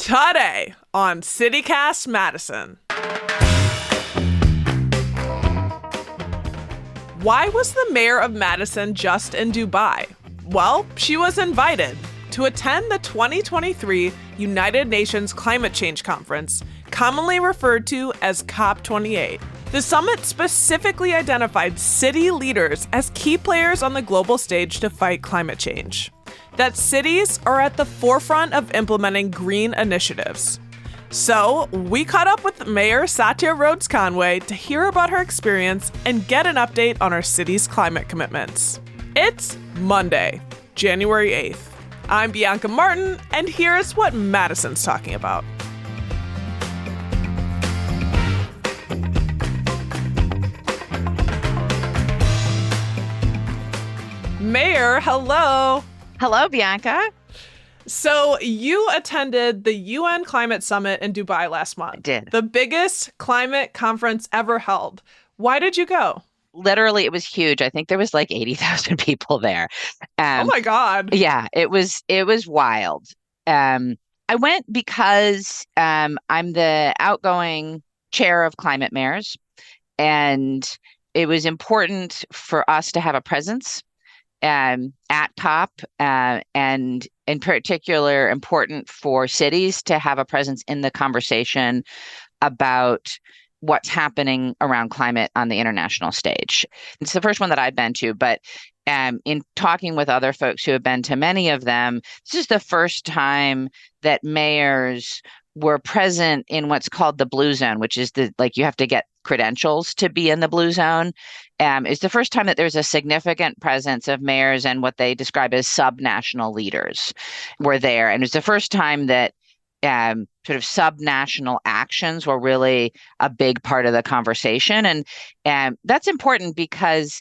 Today on CityCast Madison. Why was the mayor of Madison just in Dubai? Well, she was invited to attend the 2023 United Nations Climate Change Conference, commonly referred to as COP28. The summit specifically identified city leaders as key players on the global stage to fight climate change. That cities are at the forefront of implementing green initiatives. So, we caught up with Mayor Satya Rhodes Conway to hear about her experience and get an update on our city's climate commitments. It's Monday, January 8th. I'm Bianca Martin, and here's what Madison's talking about. Mayor, hello. Hello, Bianca. So you attended the UN Climate Summit in Dubai last month. I did. The biggest climate conference ever held. Why did you go? Literally, it was huge. I think there was like 80,000 people there. Oh my God. Yeah, it was wild. I went because I'm the outgoing chair of climate mayors, and it was important for us to have a presence at COP, and in particular, important for cities to have a presence in the conversation about what's happening around climate on the international stage. It's the first one that I've been to, but in talking with other folks who have been to many of them, this is the first time that mayors were present in what's called the blue zone, which is you have to get credentials to be in the blue zone. It's the first time that there's a significant presence of mayors and what they describe as subnational leaders were there. And it's the first time that sort of subnational actions were really a big part of the conversation. And that's important because,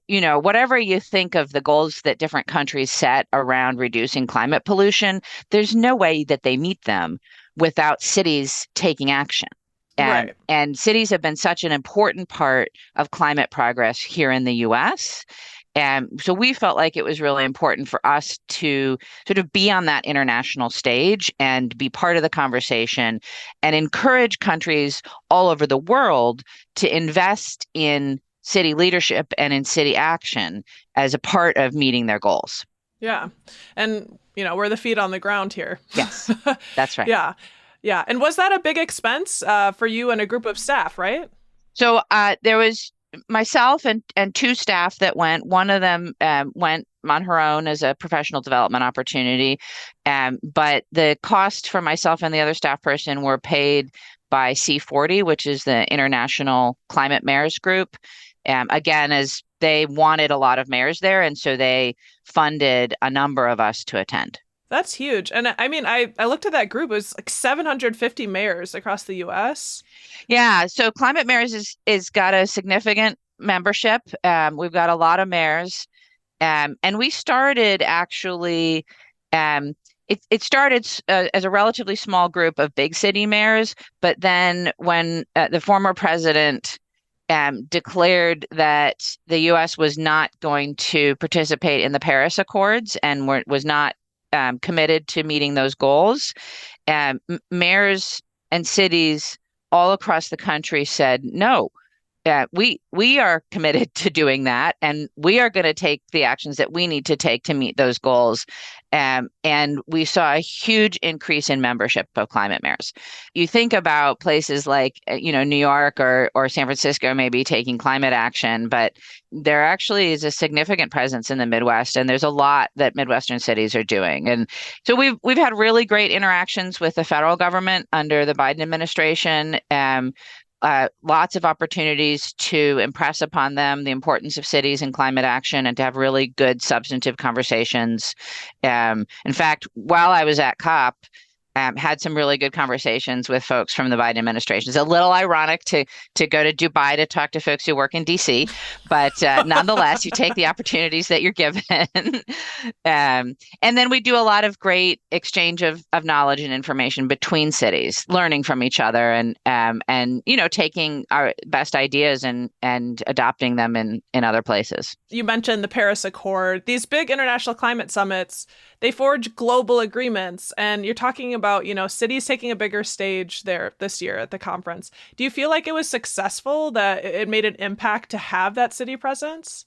whatever you think of the goals that different countries set around reducing climate pollution, there's no way that they meet them without cities taking action. Right. And cities have been such an important part of climate progress here in the US. And so we felt like it was really important for us to sort of be on that international stage and be part of the conversation and encourage countries all over the world to invest in city leadership and in city action as a part of meeting their goals. Yeah. And, we're the feet on the ground here. Yes, that's right. Yeah. Yeah. And was that a big expense for you and a group of staff, right? So there was myself and two staff that went. One of them went on her own as a professional development opportunity. But the cost for myself and the other staff person were paid by C40, which is the International Climate Mayors Group. Again, as they wanted a lot of mayors there, and so they funded a number of us to attend. That's huge. And I mean, I looked at that group. It was like 750 mayors across the U.S. Yeah. So Climate Mayors is got a significant membership. We've got a lot of mayors. And we started actually, it started as a relatively small group of big city mayors. But then when the former president declared that the U.S. was not going to participate in the Paris Accords and was not committed to meeting those goals, mayors and cities all across the country said, no, we are committed to doing that, and we are going to take the actions that we need to take to meet those goals. And we saw a huge increase in membership of climate mayors. You think about places like, New York or San Francisco maybe taking climate action, but there actually is a significant presence in the Midwest, and there's a lot that Midwestern cities are doing. And so we've had really great interactions with the federal government under the Biden administration. Lots of opportunities to impress upon them the importance of cities and climate action and to have really good substantive conversations. In fact, while I was at COP, had some really good conversations with folks from the Biden administration. It's a little ironic to go to Dubai to talk to folks who work in DC, but nonetheless, you take the opportunities that you're given. And then we do a lot of great exchange of knowledge and information between cities, learning from each other and taking our best ideas and adopting them in other places. You mentioned the Paris Accord. These big international climate summits, they forge global agreements, and you're talking about, cities taking a bigger stage there this year at the conference. Do you feel like it was successful, that it made an impact to have that city presence?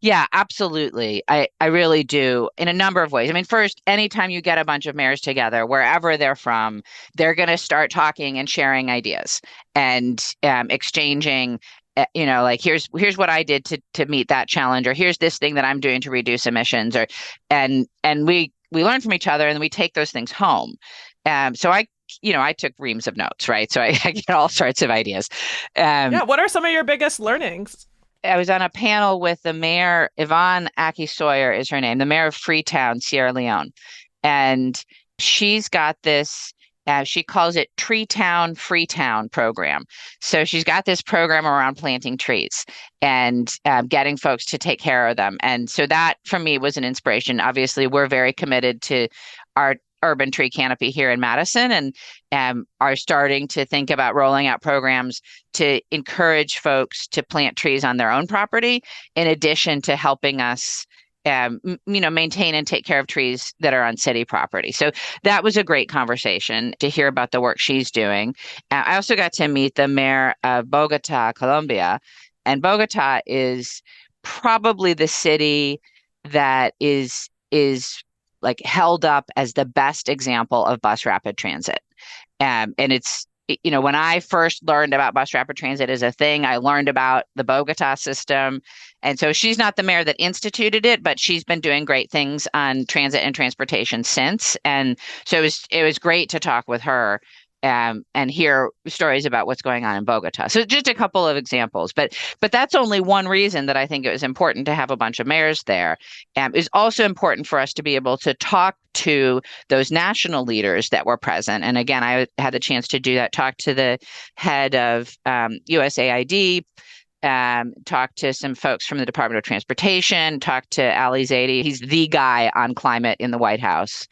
Yeah, absolutely. I really do in a number of ways. I mean, first, anytime you get a bunch of mayors together, wherever they're from, they're going to start talking and sharing ideas and exchanging. Like here's what I did to meet that challenge, or here's this thing that I'm doing to reduce emissions, or and we learn from each other, and then we take those things home. So I took reams of notes, right? So I get all sorts of ideas. Yeah. What are some of your biggest learnings? I was on a panel with the mayor, Yvonne Aki Sawyer is her name, the mayor of Freetown, Sierra Leone. And she's got this, she calls it Tree Town, Freetown program. So she's got this program around planting trees and getting folks to take care of them. And so that for me was an inspiration. Obviously, we're very committed to our urban tree canopy here in Madison, and are starting to think about rolling out programs to encourage folks to plant trees on their own property, in addition to helping us maintain and take care of trees that are on city property. So that was a great conversation to hear about the work she's doing. I also got to meet the mayor of Bogota, Colombia, and Bogota is probably the city that is like held up as the best example of bus rapid transit. And it's, when I first learned about bus rapid transit as a thing, I learned about the Bogota system. And so she's not the mayor that instituted it, but she's been doing great things on transit and transportation since. And so it was great to talk with her and hear stories about what's going on in Bogota. So just a couple of examples, but that's only one reason that I think it was important to have a bunch of mayors there. It's also important for us to be able to talk to those national leaders that were present. And again, I had the chance to do that, talk to the head of USAID, talk to some folks from the Department of Transportation, talk to Ali Zaidi. He's the guy on climate in the White House.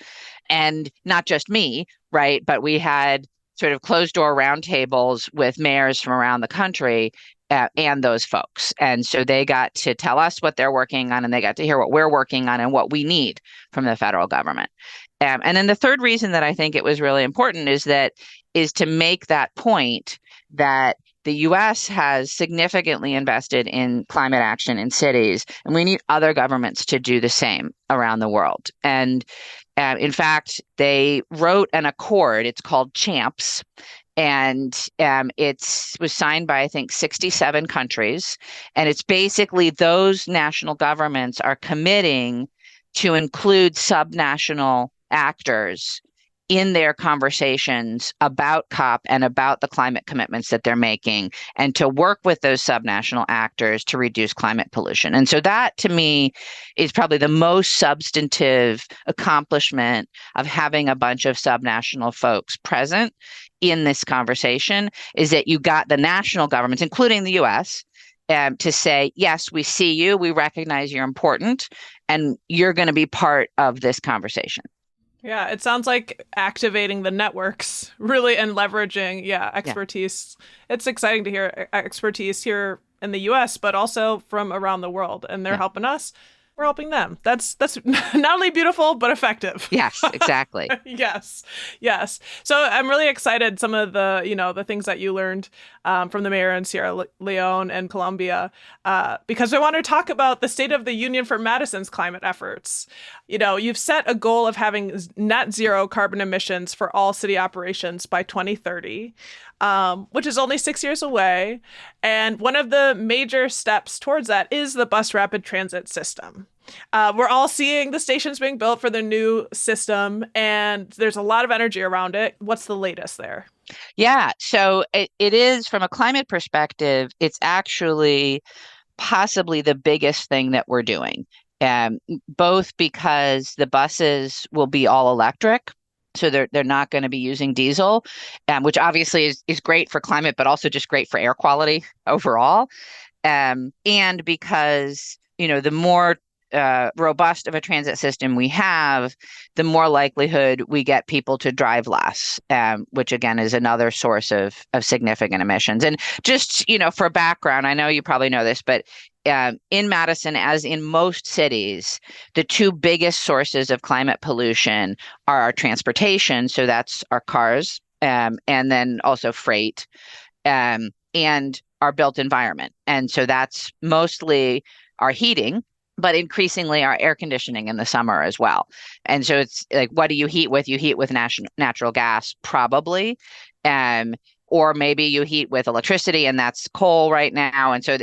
And not just me, right? But we had sort of closed door roundtables with mayors from around the country and those folks. And so they got to tell us what they're working on, and they got to hear what we're working on and what we need from the federal government. And then the third reason that I think it was really important is to make that point that the U.S. has significantly invested in climate action in cities, and we need other governments to do the same around the world. And in fact, they wrote an accord. It's called CHAMPS, and it was signed by, I think, 67 countries. And it's basically those national governments are committing to include subnational actors in their conversations about COP and about the climate commitments that they're making, and to work with those subnational actors to reduce climate pollution. And so that, to me, is probably the most substantive accomplishment of having a bunch of subnational folks present in this conversation, is that you got the national governments, including the US, to say, yes, we see you, we recognize you're important, and you're going to be part of this conversation. Yeah, it sounds like activating the networks really, and leveraging, expertise. Yeah. It's exciting to hear expertise here in the US, but also from around the world. And they're helping us. We're helping them. That's not only beautiful, but effective. Yes, exactly. Yes. So I'm really excited, some of the, the things that you learned from the mayor in Sierra Leone and Colombia, because I want to talk about the State of the Union for Madison's climate efforts. You've set a goal of having net zero carbon emissions for all city operations by 2030. Which is only 6 years away. And one of the major steps towards that is the bus rapid transit system. We're all seeing the stations being built for the new system, and there's a lot of energy around it. What's the latest there? Yeah, so it is, from a climate perspective, it's actually possibly the biggest thing that we're doing, both because the buses will be all electric. So they're not going to be using diesel, which obviously is great for climate, but also just great for air quality overall. And because, the more robust of a transit system we have, the more likelihood we get people to drive less, which again is another source of significant emissions. And just, for background, I know you probably know this, but in Madison, as in most cities, the two biggest sources of climate pollution are our transportation. So that's our cars, and then also freight, and our built environment. And so that's mostly our heating, but increasingly our air conditioning in the summer as well. And so it's like, what do you heat with? You heat with natural gas, probably. Or maybe you heat with electricity, and that's coal right now. And so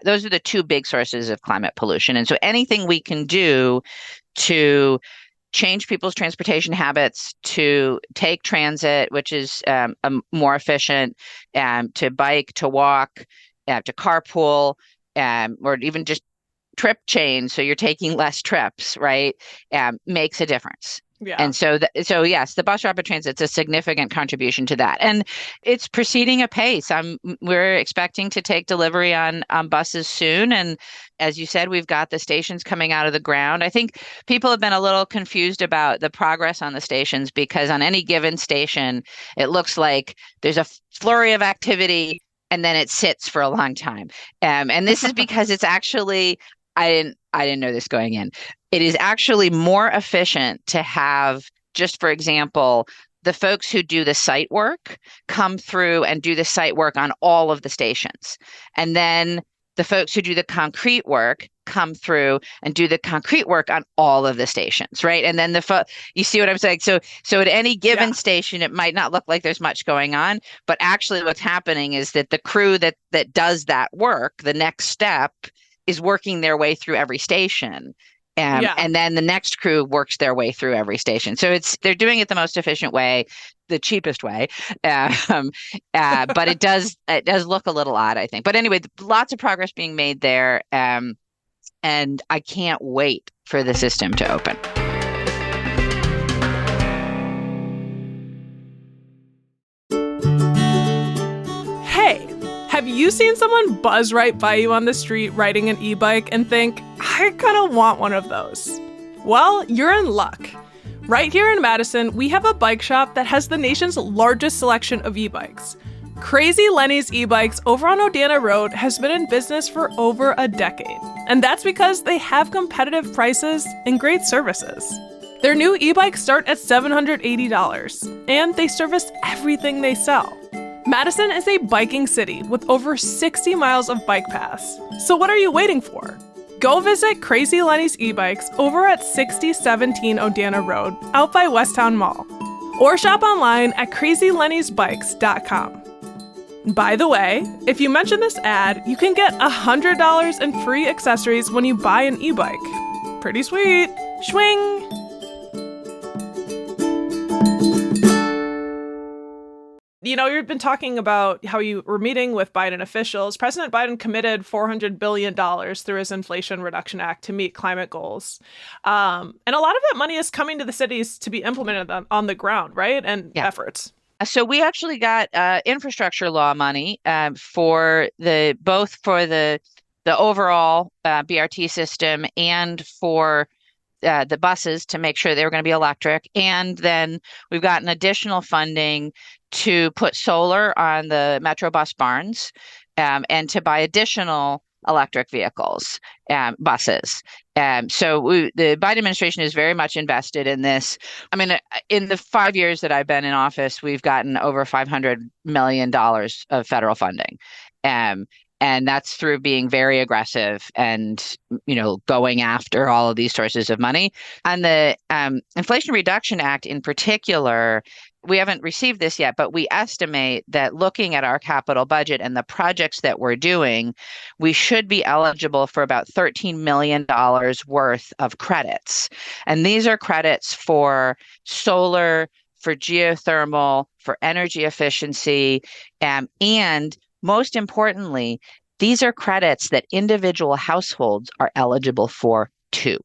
those are the two big sources of climate pollution. And so anything we can do to change people's transportation habits, to take transit, which is more efficient, to bike, to walk, to carpool, or even just trip change, so you're taking less trips, right? Makes a difference. Yeah. And so yes, the bus rapid transit's a significant contribution to that. And it's proceeding apace. We're expecting to take delivery on buses soon. And as you said, we've got the stations coming out of the ground. I think people have been a little confused about the progress on the stations, because on any given station, it looks like there's a flurry of activity and then it sits for a long time. And this is because it's actually, I didn't know this going in. It is actually more efficient to have, just for example, the folks who do the site work come through and do the site work on all of the stations. And then the folks who do the concrete work come through and do the concrete work on all of the stations, right? And then you see what I'm saying? So at any given station, it might not look like there's much going on, but actually what's happening is that the crew that does that work, the next step, is working their way through every station. And then the next crew works their way through every station. So they're doing it the most efficient way, the cheapest way. But it does look a little odd, I think. But anyway, lots of progress being made there. And I can't wait for the system to open. Hey, have you seen someone buzz right by you on the street riding an e-bike and think, I kind of want one of those? Well, you're in luck. Right here in Madison, we have a bike shop that has the nation's largest selection of e-bikes. Crazy Lenny's e-bikes over on Odana Road has been in business for over a decade. And that's because they have competitive prices and great services. Their new e-bikes start at $780, and they service everything they sell. Madison is a biking city with over 60 miles of bike paths. So what are you waiting for? Go visit Crazy Lenny's e-bikes over at 6017 Odana Road out by Westtown Mall. Or shop online at crazylennysbikes.com. By the way, if you mention this ad, you can get $100 in free accessories when you buy an e-bike. Pretty sweet. Schwing! You know, you've been talking about how you were meeting with Biden officials. President Biden committed $400 billion through his Inflation Reduction Act to meet climate goals. And a lot of that money is coming to the cities to be implemented on the ground, right? And efforts. So we actually got infrastructure law money for both for the overall BRT system and for the buses to make sure they were going to be electric. And then we've gotten additional funding to put solar on the Metro bus barns and to buy additional electric vehicles, buses. So the Biden administration is very much invested in this. I mean, in the 5 years that I've been in office, we've gotten over $500 million of federal funding. And that's through being very aggressive and, going after all of these sources of money. And the Inflation Reduction Act in particular, we haven't received this yet, but we estimate that looking at our capital budget and the projects that we're doing, we should be eligible for about $13 million worth of credits. And these are credits for solar, for geothermal, for energy efficiency, and most importantly, these are credits that individual households are eligible for too.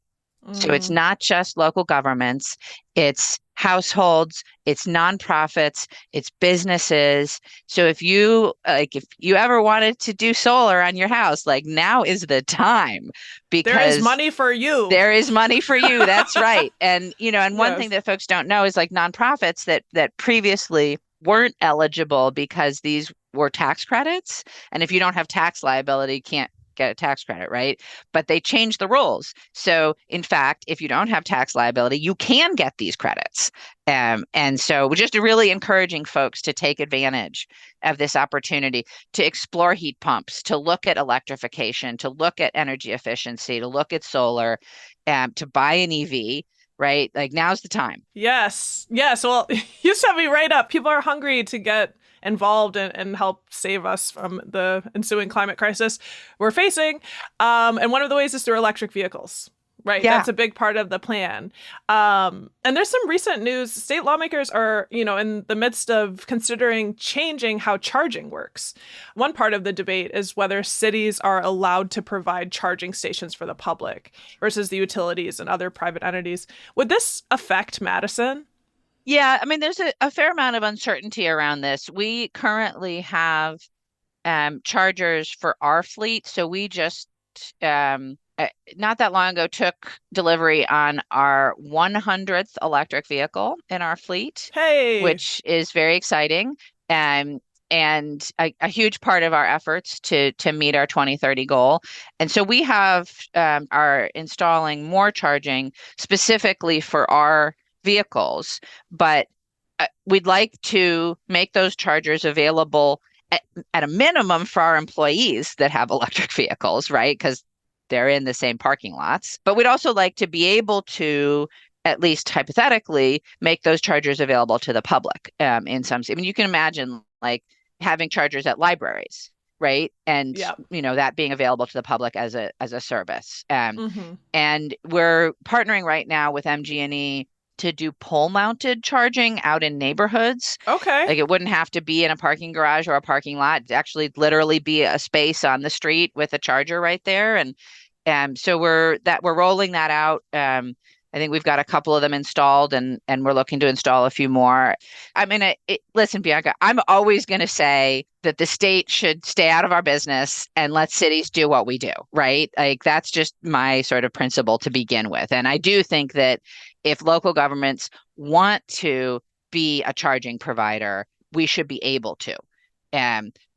So it's not just local governments, it's households, it's nonprofits, it's businesses. So if you ever wanted to do solar on your house, now is the time, because there is money for you. There is money for you. That's right. And one thing that folks don't know is nonprofits that previously weren't eligible because these were tax credits. And if you don't have tax liability, can't get a tax credit, right? But they changed the rules. So in fact, if you don't have tax liability, you can get these credits. And so we're just really encouraging folks to take advantage of this opportunity to explore heat pumps, to look at electrification, to look at energy efficiency, to look at solar, to buy an EV, right? Like now's the time. Yes. Yes. Well, you set me right up. People are hungry to get involved and help save us from the ensuing climate crisis we're facing. And one of the ways is through electric vehicles. Right. Yeah. That's a big part of the plan. And there's some recent news. State lawmakers are, in the midst of considering changing how charging works. One part of the debate is whether cities are allowed to provide charging stations for the public versus the utilities and other private entities. Would this affect Madison? Yeah, I mean, there's a fair amount of uncertainty around this. We currently have chargers for our fleet. So we just not that long ago took delivery on our 100th electric vehicle in our fleet, Hey, which is very exciting. And a huge part of our efforts to meet our 2030 goal. And so we are installing more charging specifically for our vehicles, but we'd like to make those chargers available at a minimum for our employees that have electric vehicles, right? Because they're in the same parking lots. But we'd also like to be able to, at least hypothetically, make those chargers available to the public in some. I mean, you can imagine like having chargers at libraries, right? And yep. That being available to the public as a service. Mm-hmm. And we're partnering right now with MG&E to do pole-mounted charging out in neighborhoods. Okay. Like it wouldn't have to be in a parking garage or a parking lot. It'd actually literally be a space on the street with a charger right there. And so we're rolling that out. I think we've got a couple of them installed, and we're looking to install a few more. I mean, listen, Bianca, I'm always going to say that the state should stay out of our business and let cities do what we do, right? Like that's just my sort of principle to begin with. And I do think that if local governments want to be a charging provider, we should be able to.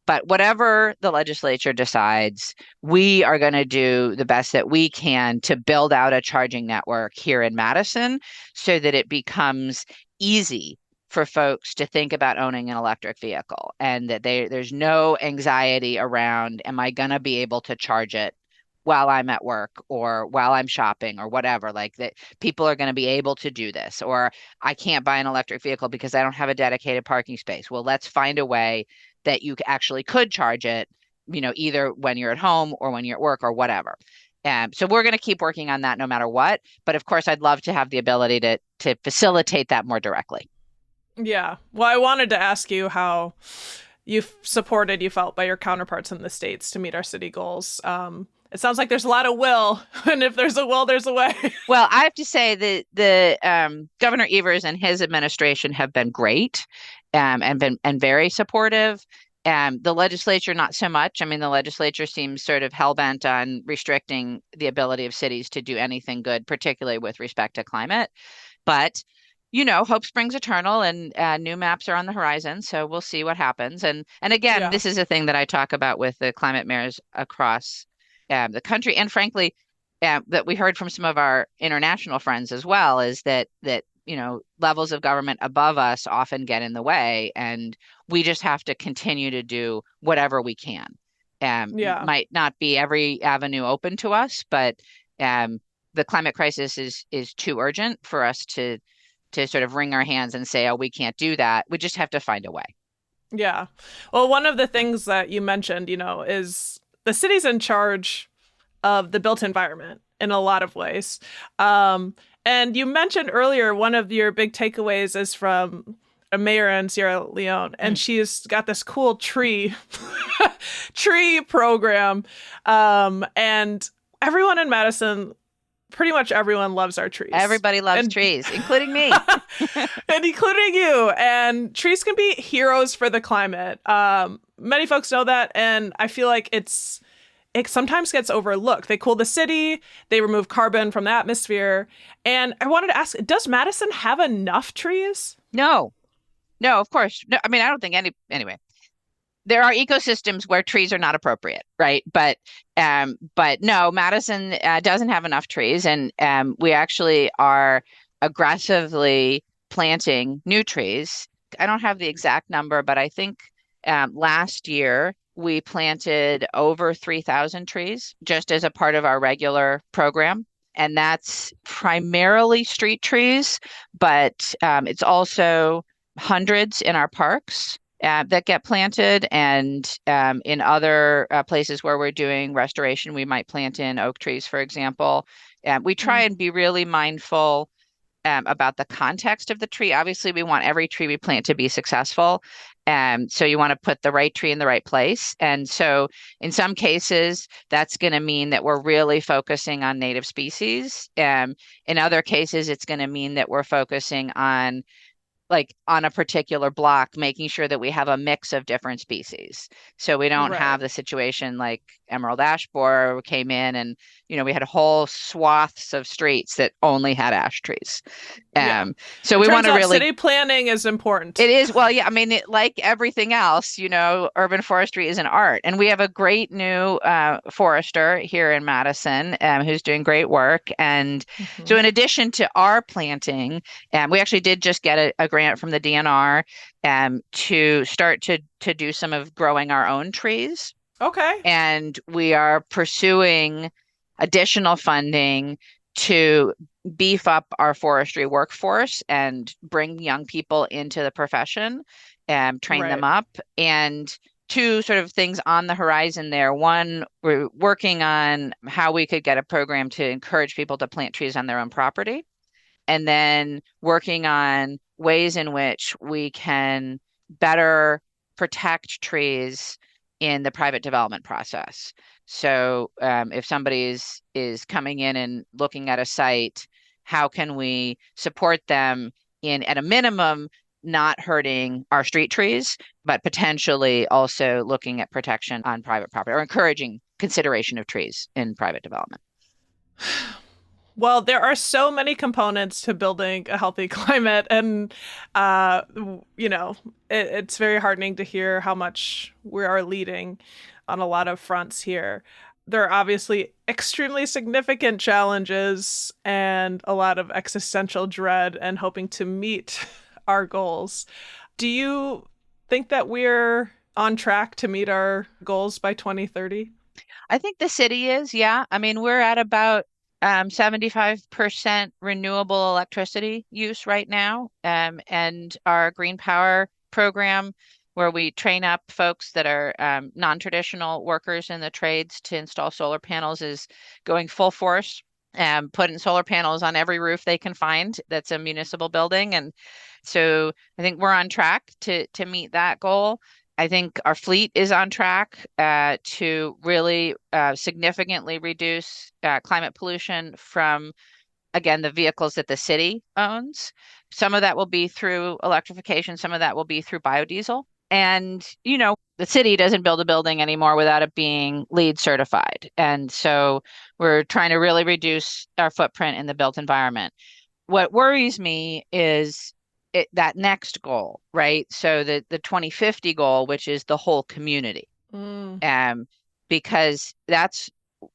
But whatever the legislature decides, we are going to do the best that we can to build out a charging network here in Madison so that it becomes easy for folks to think about owning an electric vehicle and that there's no anxiety around, am I going to be able to charge it while I'm at work or while I'm shopping or whatever, like that people are going to be able to do this, or I can't buy an electric vehicle because I don't have a dedicated parking space. Well, let's find a way that you actually could charge it, either when you're at home or when you're at work or whatever. So we're going to keep working on that no matter what. But of course, I'd love to have the ability to facilitate that more directly. Yeah. Well, I wanted to ask you how you felt by your counterparts in the states to meet our city goals. It sounds like there's a lot of will, and if there's a will, there's a way. Well, I have to say that the Governor Evers and his administration have been great, and very supportive. The legislature, not so much. I mean, the legislature seems sort of hell-bent on restricting the ability of cities to do anything good, particularly with respect to climate. But hope springs eternal, and new maps are on the horizon. So we'll see what happens. And again, This is a thing that I talk about with the climate mayors across the country, and frankly, that we heard from some of our international friends as well, is that levels of government above us often get in the way, and we just have to continue to do whatever we can. Might not be every avenue open to us, but the climate crisis is too urgent for us to sort of wring our hands and say, oh, we can't do that. We just have to find a way. Yeah. Well, one of the things that you mentioned, is the city's in charge of the built environment in a lot of ways. And you mentioned earlier, one of your big takeaways is from a mayor in Sierra Leone, and she's got this cool tree program. And everyone in Madison, pretty much everyone loves our trees. Everybody loves trees, including me. And including you. And trees can be heroes for the climate. Many folks know that, and I feel like it sometimes gets overlooked. They cool the city, they remove carbon from the atmosphere. And I wanted to ask, does Madison have enough trees? No, of course. No, I mean, I don't think anyway. there are ecosystems where trees are not appropriate, right? But no, Madison doesn't have enough trees, and we actually are aggressively planting new trees. I don't have the exact number, but I think last year we planted over 3,000 trees just as a part of our regular program. And that's primarily street trees, but it's also hundreds in our parks that get planted. And in other places where we're doing restoration, we might plant in oak trees, for example. We try Mm. and be really mindful about the context of the tree. Obviously, we want every tree we plant to be successful. So you want to put the right tree in the right place. And so in some cases, that's going to mean that we're really focusing on native species. In other cases, it's going to mean that we're focusing on like on a particular block, making sure that we have a mix of different species. So we don't Right. have the situation like Emerald Ash Borer came in and, we had whole swaths of streets that only had ash trees. Yeah. So It we want turns to out really city planning is important. it is, well, yeah, I mean, like everything else, urban forestry is an art. And we have a great new forester here in Madison who's doing great work. And so, Mhm. in addition to our planting, we actually did just get a grant from the DNR to start to do some of growing our own trees. Okay. And we are pursuing additional funding to beef up our forestry workforce and bring young people into the profession and train them Right. up. And two sort of things on the horizon there. One, we're working on how we could get a program to encourage people to plant trees on their own property. And then working on ways in which we can better protect trees in the private development process. So if somebody is coming in and looking at a site, how can we support them in, at a minimum, not hurting our street trees, but potentially also looking at protection on private property or encouraging consideration of trees in private development. Well, there are so many components to building a healthy climate, and uh, it's very heartening to hear how much we are leading on a lot of fronts here. There are obviously extremely significant challenges and a lot of existential dread and hoping to meet our goals. Do you think that we're on track to meet our goals by 2030? I think the city is, yeah. I mean, we're at about 75% renewable electricity use right now. And our green power program, where we train up folks that are non-traditional workers in the trades to install solar panels, is going full force. Putting solar panels on every roof they can find that's a municipal building. And so I think we're on track to meet that goal. I think our fleet is on track to really significantly reduce climate pollution from, again, the vehicles that the city owns. Some of that will be through electrification, some of that will be through biodiesel. And, the city doesn't build a building anymore without it being LEED certified. And so we're trying to really reduce our footprint in the built environment. What worries me is that next goal, right? So the 2050 goal, which is the whole community, Mm. um, because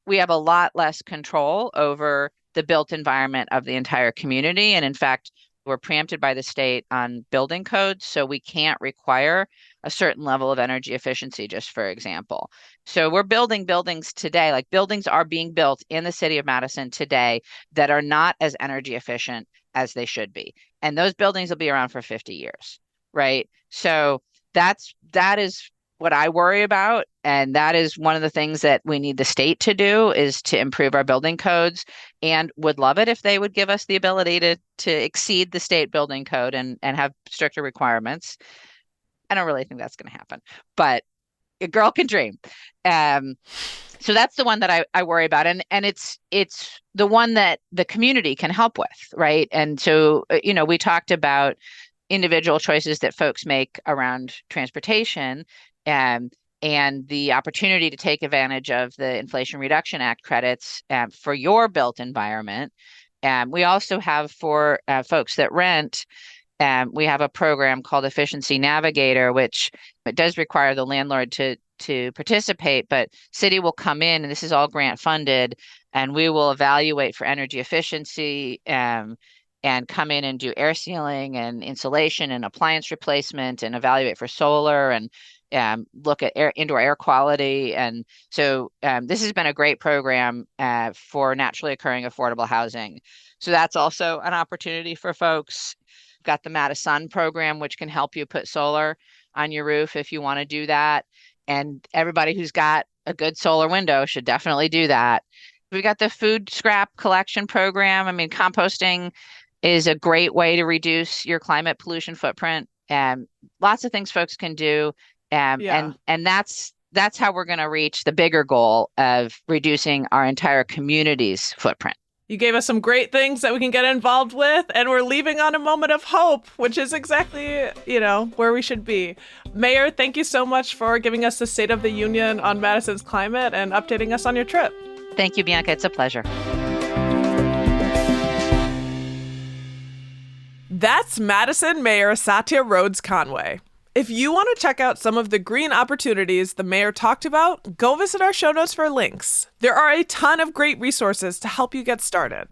we have a lot less control over the built environment of the entire community. And in fact, we're preempted by the state on building codes, so we can't require a certain level of energy efficiency, just for example. So we're building buildings today, like buildings are being built in the city of Madison today that are not as energy efficient as they should be. And those buildings will be around for 50 years, right? So that is what I worry about. And that is one of the things that we need the state to do, is to improve our building codes, and would love it if they would give us the ability to exceed the state building code and have stricter requirements. I don't really think that's going to happen, but a girl can dream. Um, so that's the one that I worry about. And it's the one that the community can help with, right? And so, we talked about individual choices that folks make around transportation, um, and the opportunity to take advantage of the Inflation Reduction Act credits for your built environment. We also have for folks that rent we have a program called Efficiency Navigator, which it does require the landlord to participate, but city will come in, and this is all grant funded, and we will evaluate for energy efficiency, and come in and do air sealing and insulation and appliance replacement and evaluate for solar and look at indoor air quality. And so this has been a great program for naturally occurring affordable housing. So that's also an opportunity for folks. We've got the Madison program, which can help you put solar on your roof if you want to do that. And everybody who's got a good solar window should definitely do that. We got the food scrap collection program. I mean, composting is a great way to reduce your climate pollution footprint. Lots of things folks can do. And that's how we're going to reach the bigger goal of reducing our entire community's footprint. You gave us some great things that we can get involved with, and we're leaving on a moment of hope, which is exactly, where we should be. Mayor, thank you so much for giving us the State of the Union on Madison's climate and updating us on your trip. Thank you, Bianca. It's a pleasure. That's Madison Mayor Satya Rhodes Conway. If you want to check out some of the green opportunities the mayor talked about, go visit our show notes for links. There are a ton of great resources to help you get started.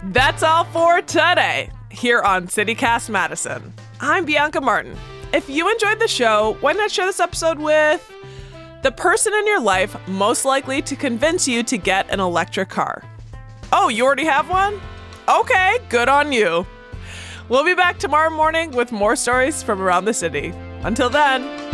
That's all for today here on CityCast Madison. I'm Bianca Martin. If you enjoyed the show, why not share this episode with the person in your life most likely to convince you to get an electric car? Oh, you already have one? Okay, good on you. We'll be back tomorrow morning with more stories from around the city. Until then.